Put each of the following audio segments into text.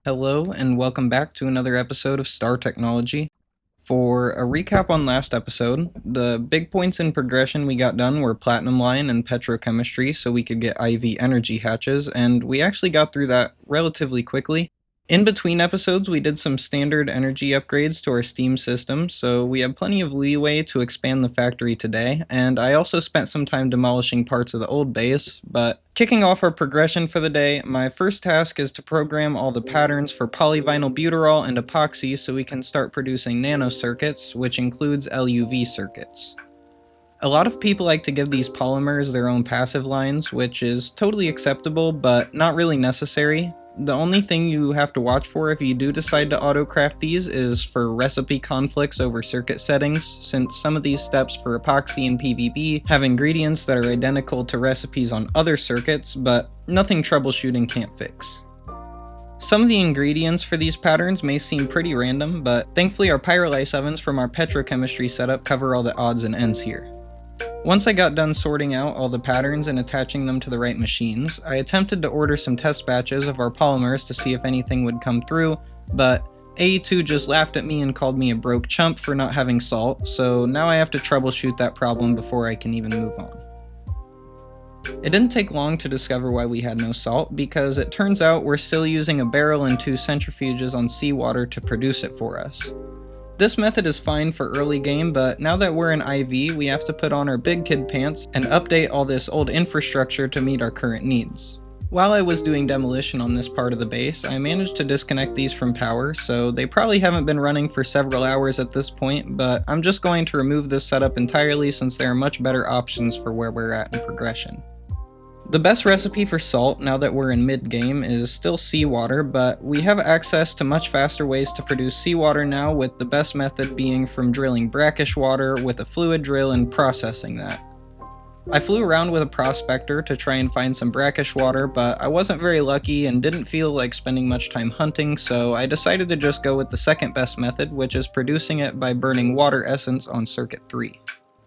Hello, and welcome back to another episode of Star Technology. For a recap on last episode, the big points in progression we got done were Platinum Line and Petrochemistry, so we could get IV energy hatches, and we actually got through that relatively quickly. In between episodes, we did some standard energy upgrades to our steam system, so we have plenty of leeway to expand the factory today, and I also spent some time demolishing parts of the old base, but kicking off our progression for the day, my first task is to program all the patterns for polyvinyl butyrol and epoxy so we can start producing nano circuits, which includes LUV circuits. A lot of people like to give these polymers their own passive lines, which is totally acceptable, but not really necessary. The only thing you have to watch for if you do decide to auto-craft these is for recipe conflicts over circuit settings, since some of these steps for epoxy and PVB have ingredients that are identical to recipes on other circuits, but nothing troubleshooting can't fix. Some of the ingredients for these patterns may seem pretty random, but thankfully our pyrolyse ovens from our petrochemistry setup cover all the odds and ends here. Once I got done sorting out all the patterns and attaching them to the right machines, I attempted to order some test batches of our polymers to see if anything would come through, but AE2 just laughed at me and called me a broke chump for not having salt, so now I have to troubleshoot that problem before I can even move on. It didn't take long to discover why we had no salt, because it turns out we're still using a barrel and 2 centrifuges on seawater to produce it for us. This method is fine for early game, but now that we're in IV, we have to put on our big kid pants and update all this old infrastructure to meet our current needs. While I was doing demolition on this part of the base, I managed to disconnect these from power, so they probably haven't been running for several hours at this point, but I'm just going to remove this setup entirely since there are much better options for where we're at in progression. The best recipe for salt, now that we're in mid-game, is still seawater, but we have access to much faster ways to produce seawater now, with the best method being from drilling brackish water with a fluid drill and processing that. I flew around with a prospector to try and find some brackish water, but I wasn't very lucky and didn't feel like spending much time hunting, so I decided to just go with the second best method, which is producing it by burning water essence on circuit 3.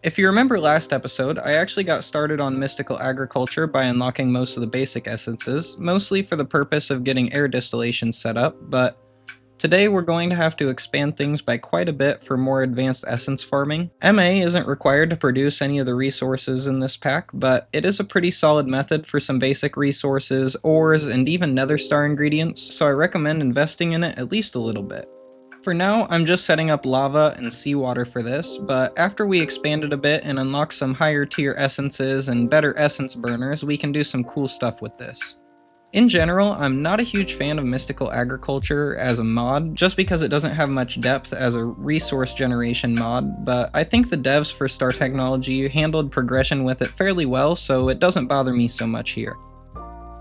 If you remember last episode, I actually got started on mystical agriculture by unlocking most of the basic essences, mostly for the purpose of getting air distillation set up, but today we're going to have to expand things by quite a bit for more advanced essence farming. MA isn't required to produce any of the resources in this pack, but it is a pretty solid method for some basic resources, ores, and even nether star ingredients, so I recommend investing in it at least a little bit. For now, I'm just setting up lava and seawater for this, but after we expand it a bit and unlock some higher tier essences and better essence burners, we can do some cool stuff with this. In general, I'm not a huge fan of mystical agriculture as a mod, just because it doesn't have much depth as a resource generation mod, but I think the devs for Star Technology handled progression with it fairly well, so it doesn't bother me so much here.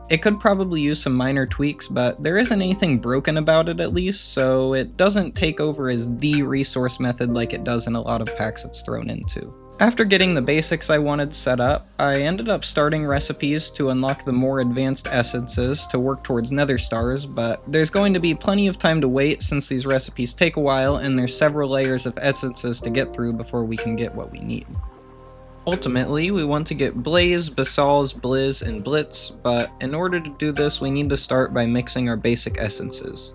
It could probably use some minor tweaks, but there isn't anything broken about it at least, so it doesn't take over as the resource method like it does in a lot of packs it's thrown into. After getting the basics I wanted set up, I ended up starting recipes to unlock the more advanced essences to work towards nether stars, but there's going to be plenty of time to wait since these recipes take a while and there's several layers of essences to get through before we can get what we need. Ultimately, we want to get Blaze, Basalz, Blizz, and Blitz, but in order to do this we need to start by mixing our basic essences.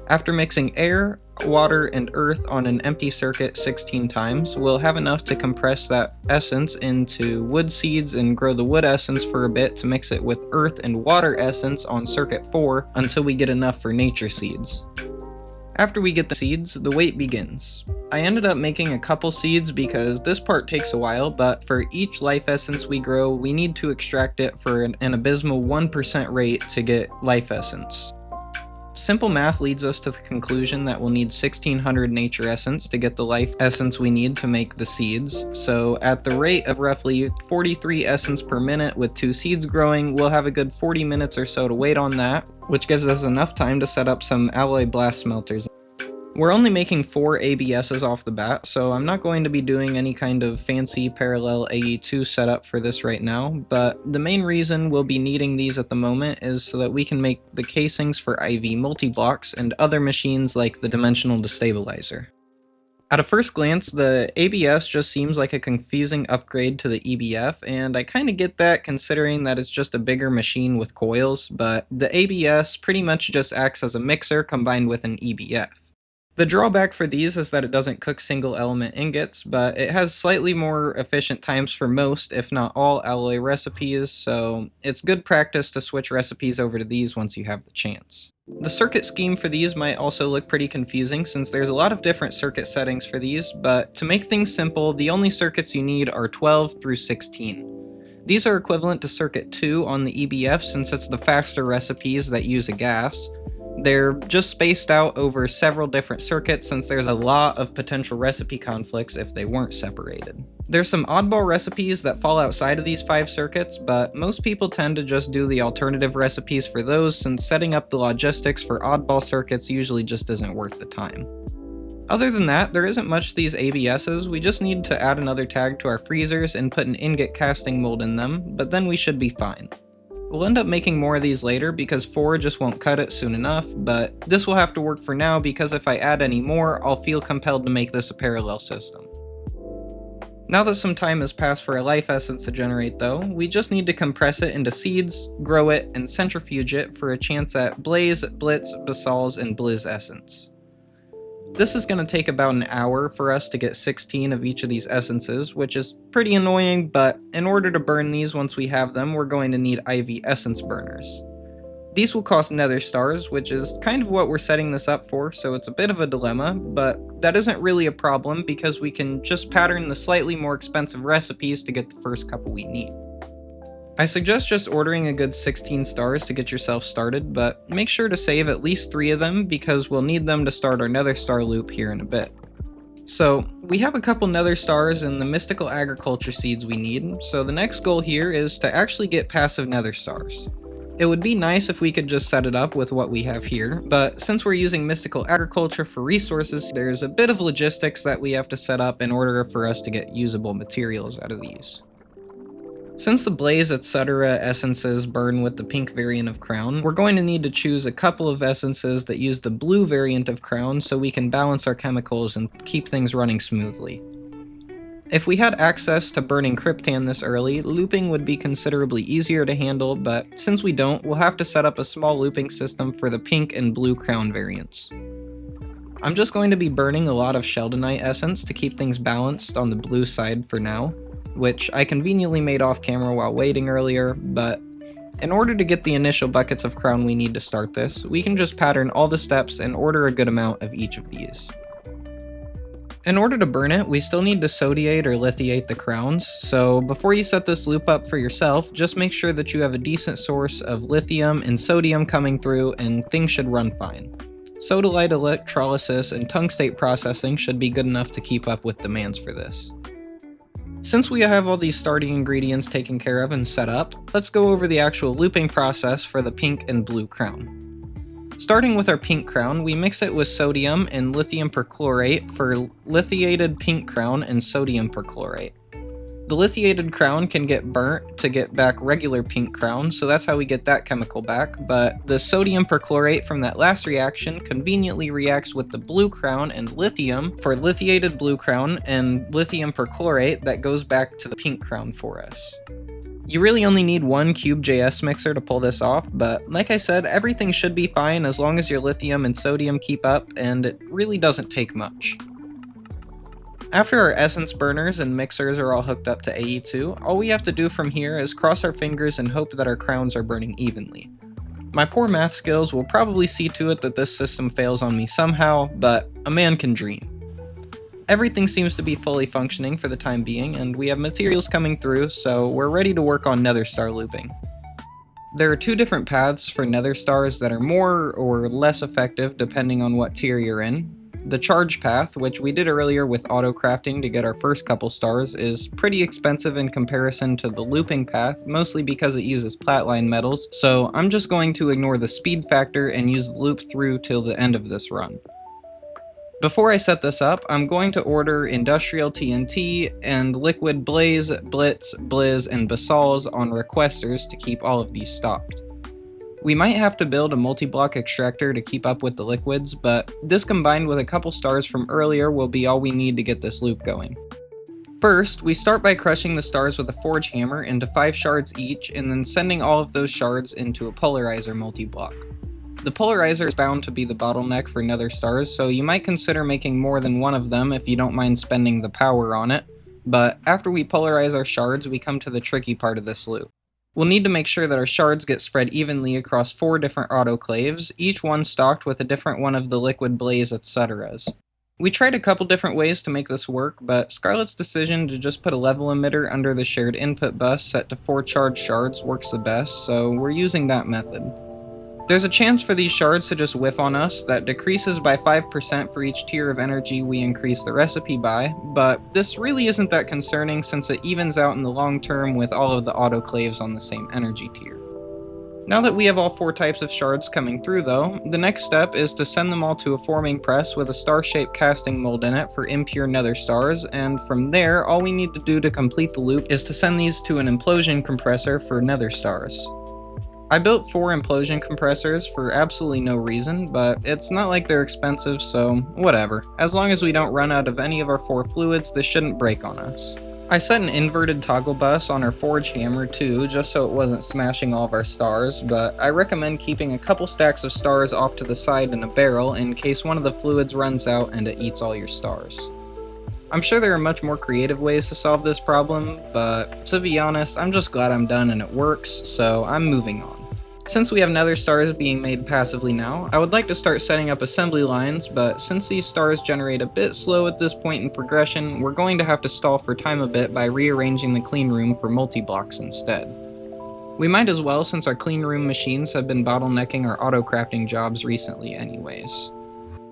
After mixing air, water, and earth on an empty circuit 16 times, we'll have enough to compress that essence into wood seeds and grow the wood essence for a bit to mix it with earth and water essence on circuit 4 until we get enough for nature seeds. After we get the seeds, the wait begins. I ended up making a couple seeds because this part takes a while, but for each life essence we grow, we need to extract it for an abysmal 1% rate to get life essence. Simple math leads us to the conclusion that we'll need 1600 nature essence to get the life essence we need to make the seeds, so at the rate of roughly 43 essence per minute with 2 seeds growing, we'll have a good 40 minutes or so to wait on that, which gives us enough time to set up some alloy blast smelters. We're only making 4 ABSs off the bat, so I'm not going to be doing any kind of fancy parallel AE2 setup for this right now, but the main reason we'll be needing these at the moment is so that we can make the casings for IV multi-blocks and other machines like the dimensional destabilizer. At a first glance, the ABS just seems like a confusing upgrade to the EBF, and I kinda get that considering that it's just a bigger machine with coils, but the ABS pretty much just acts as a mixer combined with an EBF. The drawback for these is that it doesn't cook single element ingots, but it has slightly more efficient times for most, if not all, alloy recipes, so it's good practice to switch recipes over to these once you have the chance. The circuit scheme for these might also look pretty confusing since there's a lot of different circuit settings for these, but to make things simple, the only circuits you need are 12 through 16. These are equivalent to circuit 2 on the EBF since it's the faster recipes that use a gas. They're just spaced out over several different circuits since there's a lot of potential recipe conflicts if they weren't separated. There's some oddball recipes that fall outside of these 5 circuits, but most people tend to just do the alternative recipes for those since setting up the logistics for oddball circuits usually just isn't worth the time. Other than that, there isn't much to these ABSs, we just need to add another tag to our freezers and put an ingot casting mold in them, but then we should be fine. We'll end up making more of these later because 4 just won't cut it soon enough, but this will have to work for now because if I add any more, I'll feel compelled to make this a parallel system. Now that some time has passed for a life essence to generate though, we just need to compress it into seeds, grow it, and centrifuge it for a chance at Blaze, Blitz, Basal's, and Blizz essence. This is going to take about an hour for us to get 16 of each of these essences, which is pretty annoying, but in order to burn these once we have them, we're going to need IV essence burners. These will cost nether stars, which is kind of what we're setting this up for, so it's a bit of a dilemma, but that isn't really a problem because we can just pattern the slightly more expensive recipes to get the first couple we need. I suggest just ordering a good 16 stars to get yourself started, but make sure to save at least 3 of them because we'll need them to start our nether star loop here in a bit. So, we have a couple nether stars and the mystical agriculture seeds we need, so the next goal here is to actually get passive nether stars. It would be nice if we could just set it up with what we have here, but since we're using mystical agriculture for resources, there's a bit of logistics that we have to set up in order for us to get usable materials out of these. Since the Blaze etc. essences burn with the pink variant of Crown, we're going to need to choose a couple of essences that use the blue variant of Crown so we can balance our chemicals and keep things running smoothly. If we had access to burning Cryptan this early, looping would be considerably easier to handle, but since we don't, we'll have to set up a small looping system for the pink and blue Crown variants. I'm just going to be burning a lot of Sheldonite essence to keep things balanced on the blue side for now, which I conveniently made off camera while waiting earlier, but in order to get the initial buckets of Crown we need to start this, we can just pattern all the steps and order a good amount of each of these. In order to burn it, we still need to sodiate or lithiate the crowns, so before you set this loop up for yourself, just make sure that you have a decent source of lithium and sodium coming through and things should run fine. Sodalite electrolysis and tungstate processing should be good enough to keep up with demands for this. Since we have all these starting ingredients taken care of and set up, let's go over the actual looping process for the pink and blue crown. Starting with our pink crown, we mix it with sodium and lithium perchlorate for lithiated pink crown and sodium perchlorate. The lithiated crown can get burnt to get back regular pink crown, so that's how we get that chemical back, but the sodium perchlorate from that last reaction conveniently reacts with the blue crown and lithium for lithiated blue crown and lithium perchlorate that goes back to the pink crown for us. You really only need one Cube.js mixer to pull this off, but like I said, everything should be fine as long as your lithium and sodium keep up, and it really doesn't take much. After our essence burners and mixers are all hooked up to AE2, all we have to do from here is cross our fingers and hope that our crowns are burning evenly. My poor math skills will probably see to it that this system fails on me somehow, but a man can dream. Everything seems to be fully functioning for the time being, and we have materials coming through, so we're ready to work on nether star looping. There are 2 different paths for nether stars that are more or less effective depending on what tier you're in. The charge path, which we did earlier with auto crafting to get our first couple stars, is pretty expensive in comparison to the looping path, mostly because it uses platline metals, so I'm just going to ignore the speed factor and use the loop through till the end of this run. Before I set this up, I'm going to order Industrial TNT and Liquid Blaze, Blitz, Blizz, and Basal's on requesters to keep all of these stocked. We might have to build a multi-block extractor to keep up with the liquids, but this combined with a couple stars from earlier will be all we need to get this loop going. First, we start by crushing the stars with a forge hammer into 5 shards each, and then sending all of those shards into a polarizer multi-block. The polarizer is bound to be the bottleneck for nether stars, so you might consider making more than one of them if you don't mind spending the power on it, but after we polarize our shards, we come to the tricky part of this loop. We'll need to make sure that our shards get spread evenly across 4 different autoclaves, each one stocked with a different one of the liquid blaze etc's. We tried a couple different ways to make this work, but Scarlet's decision to just put a level emitter under the shared input bus set to 4 charged shards works the best, so we're using that method. There's a chance for these shards to just whiff on us that decreases by 5% for each tier of energy we increase the recipe by, but this really isn't that concerning since it evens out in the long term with all of the autoclaves on the same energy tier. Now that we have all 4 types of shards coming through though, the next step is to send them all to a forming press with a star-shaped casting mold in it for impure nether stars, and from there all we need to do to complete the loop is to send these to an implosion compressor for nether stars. I built 4 implosion compressors for absolutely no reason, but it's not like they're expensive, so whatever. As long as we don't run out of any of our 4 fluids, this shouldn't break on us. I set an inverted toggle bus on our forge hammer too, just so it wasn't smashing all of our stars, but I recommend keeping a couple stacks of stars off to the side in a barrel in case one of the fluids runs out and it eats all your stars. I'm sure there are much more creative ways to solve this problem, but to be honest, I'm just glad I'm done and it works, so I'm moving on. Since we have nether stars being made passively now, I would like to start setting up assembly lines, but since these stars generate a bit slow at this point in progression, we're going to have to stall for time a bit by rearranging the cleanroom for multi-blocks instead. We might as well since our cleanroom machines have been bottlenecking our auto-crafting jobs recently anyways.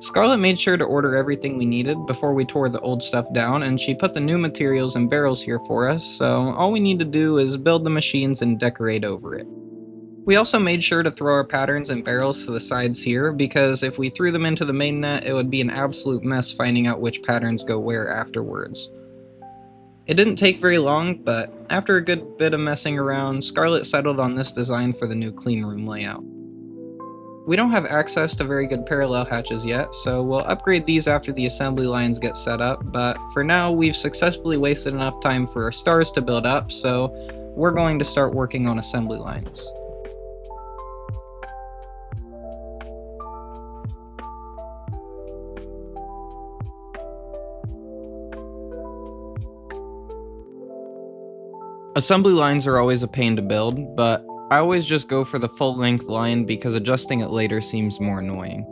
Scarlet made sure to order everything we needed before we tore the old stuff down, and she put the new materials and barrels here for us, so all we need to do is build the machines and decorate over it. We also made sure to throw our patterns and barrels to the sides here, because if we threw them into the main net, it would be an absolute mess finding out which patterns go where afterwards. It didn't take very long, but after a good bit of messing around, Scarlet settled on this design for the new cleanroom layout. We don't have access to very good parallel hatches yet, so we'll upgrade these after the assembly lines get set up, but for now we've successfully wasted enough time for our stars to build up, so we're going to start working on assembly lines. Assembly lines are always a pain to build, but I always just go for the full-length line because adjusting it later seems more annoying.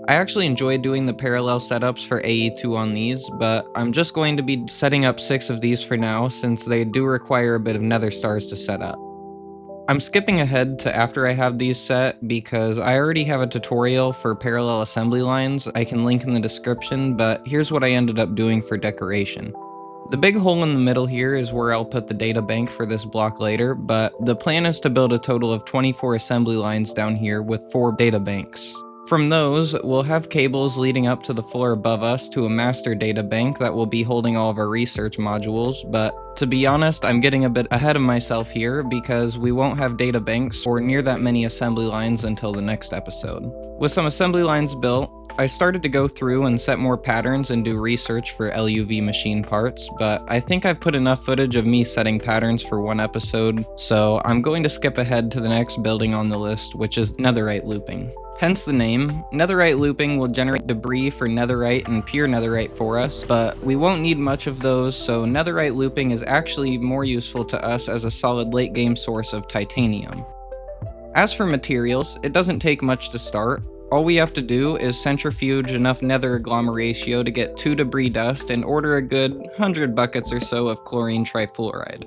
I actually enjoy doing the parallel setups for AE2 on these, but I'm just going to be setting up 6 of these for now since they do require a bit of nether stars to set up. I'm skipping ahead to after I have these set because I already have a tutorial for parallel assembly lines I can link in the description, but here's what I ended up doing for decoration. The big hole in the middle here is where I'll put the data bank for this block later, but the plan is to build a total of 24 assembly lines down here with 4 data banks. From those, we'll have cables leading up to the floor above us to a master data bank that will be holding all of our research modules, but to be honest, I'm getting a bit ahead of myself here because we won't have data banks or near that many assembly lines until the next episode. With some assembly lines built, I started to go through and set more patterns and do research for LUV machine parts, but I think I've put enough footage of me setting patterns for one episode, so I'm going to skip ahead to the next building on the list, which is netherite looping. Hence the name. Netherite looping will generate debris for netherite and pure netherite for us, but we won't need much of those, so netherite looping is actually more useful to us as a solid late game source of titanium. As for materials, it doesn't take much to start. All we have to do is centrifuge enough nether agglomeratio to get 2 debris dust and order a good 100 buckets or so of chlorine trifluoride.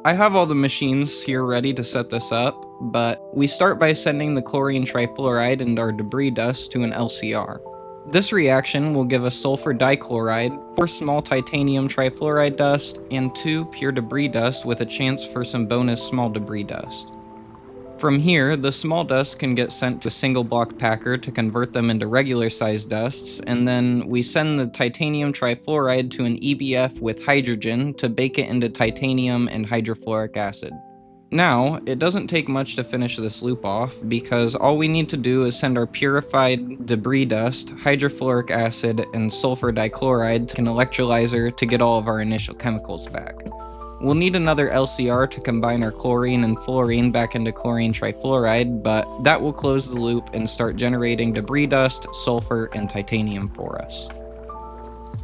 I have all the machines here ready to set this up, but we start by sending the chlorine trifluoride and our debris dust to an LCR. This reaction will give us sulfur dichloride, 4 small titanium trifluoride dust, and 2 pure debris dust with a chance for some bonus small debris dust. From here, the small dust can get sent to a single block packer to convert them into regular sized dusts, and then we send the titanium trifluoride to an EBF with hydrogen to bake it into titanium and hydrofluoric acid. Now, it doesn't take much to finish this loop off, because all we need to do is send our purified debris dust, hydrofluoric acid, and sulfur dichloride to an electrolyzer to get all of our initial chemicals back. We'll need another LCR to combine our chlorine and fluorine back into chlorine trifluoride, but that will close the loop and start generating debris dust, sulfur, and titanium for us.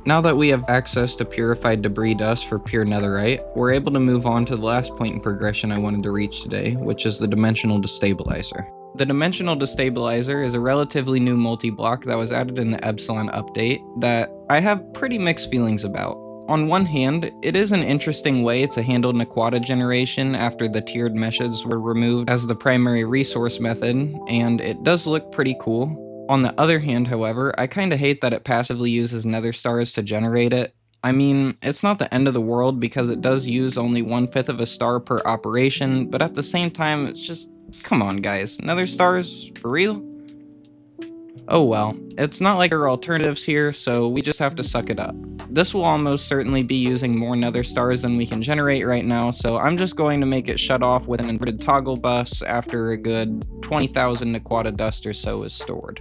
Now that we have access to purified debris dust for pure netherite, we're able to move on to the last point in progression I wanted to reach today, which is the dimensional destabilizer. The dimensional destabilizer is a relatively new multi-block that was added in the Epsilon update that I have pretty mixed feelings about. On one hand, it is an interesting way to handle Naquata generation after the tiered meshes were removed as the primary resource method, and it does look pretty cool. On the other hand, however, I kinda hate that it passively uses nether stars to generate it. I mean, it's not the end of the world because it does use only 1/5 of a star per operation, but at the same time, it's just, come on guys, nether stars? For real? Oh well, it's not like there are alternatives here, so we just have to suck it up. This will almost certainly be using more nether stars than we can generate right now, so I'm just going to make it shut off with an inverted toggle bus after a good 20,000 Naquata dust or so is stored.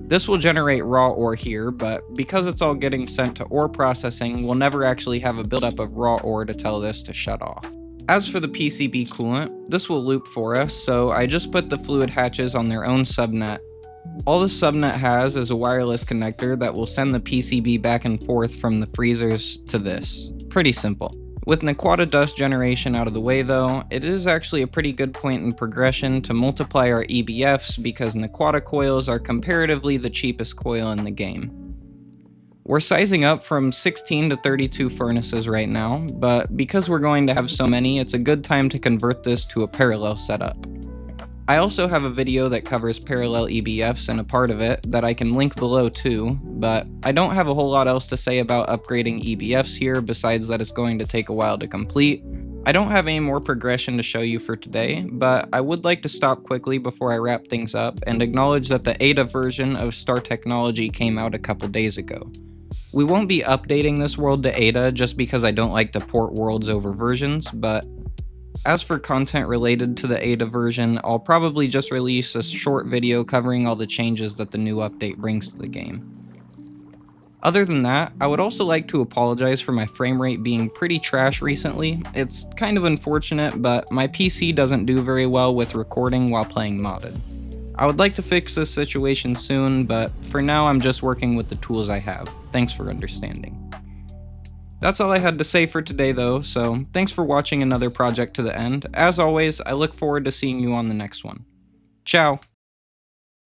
This will generate raw ore here, but because it's all getting sent to ore processing, we'll never actually have a buildup of raw ore to tell this to shut off. As for the PCB coolant, this will loop for us, so I just put the fluid hatches on their own subnet. All the subnet has is a wireless connector that will send the PCB back and forth from the freezers to this. Pretty simple. With Naquata dust generation out of the way though, it is actually a pretty good point in progression to multiply our EBFs because Naquata coils are comparatively the cheapest coil in the game. We're sizing up from 16 to 32 furnaces right now, but because we're going to have so many, it's a good time to convert this to a parallel setup. I also have a video that covers parallel EBFs and a part of it that I can link below too, but I don't have a whole lot else to say about upgrading EBFs here besides that it's going to take a while to complete. I don't have any more progression to show you for today, but I would like to stop quickly before I wrap things up and acknowledge that the Ada version of Star Technology came out a couple days ago. We won't be updating this world to Ada just because I don't like to port worlds over versions, but as for content related to the Ada version, I'll probably just release a short video covering all the changes that the new update brings to the game. Other than that, I would also like to apologize for my frame rate being pretty trash recently. It's kind of unfortunate, but my PC doesn't do very well with recording while playing modded. I would like to fix this situation soon, but for now I'm just working with the tools I have. Thanks for understanding. That's all I had to say for today though, so thanks for watching another project to the end. As always, I look forward to seeing you on the next one. Ciao!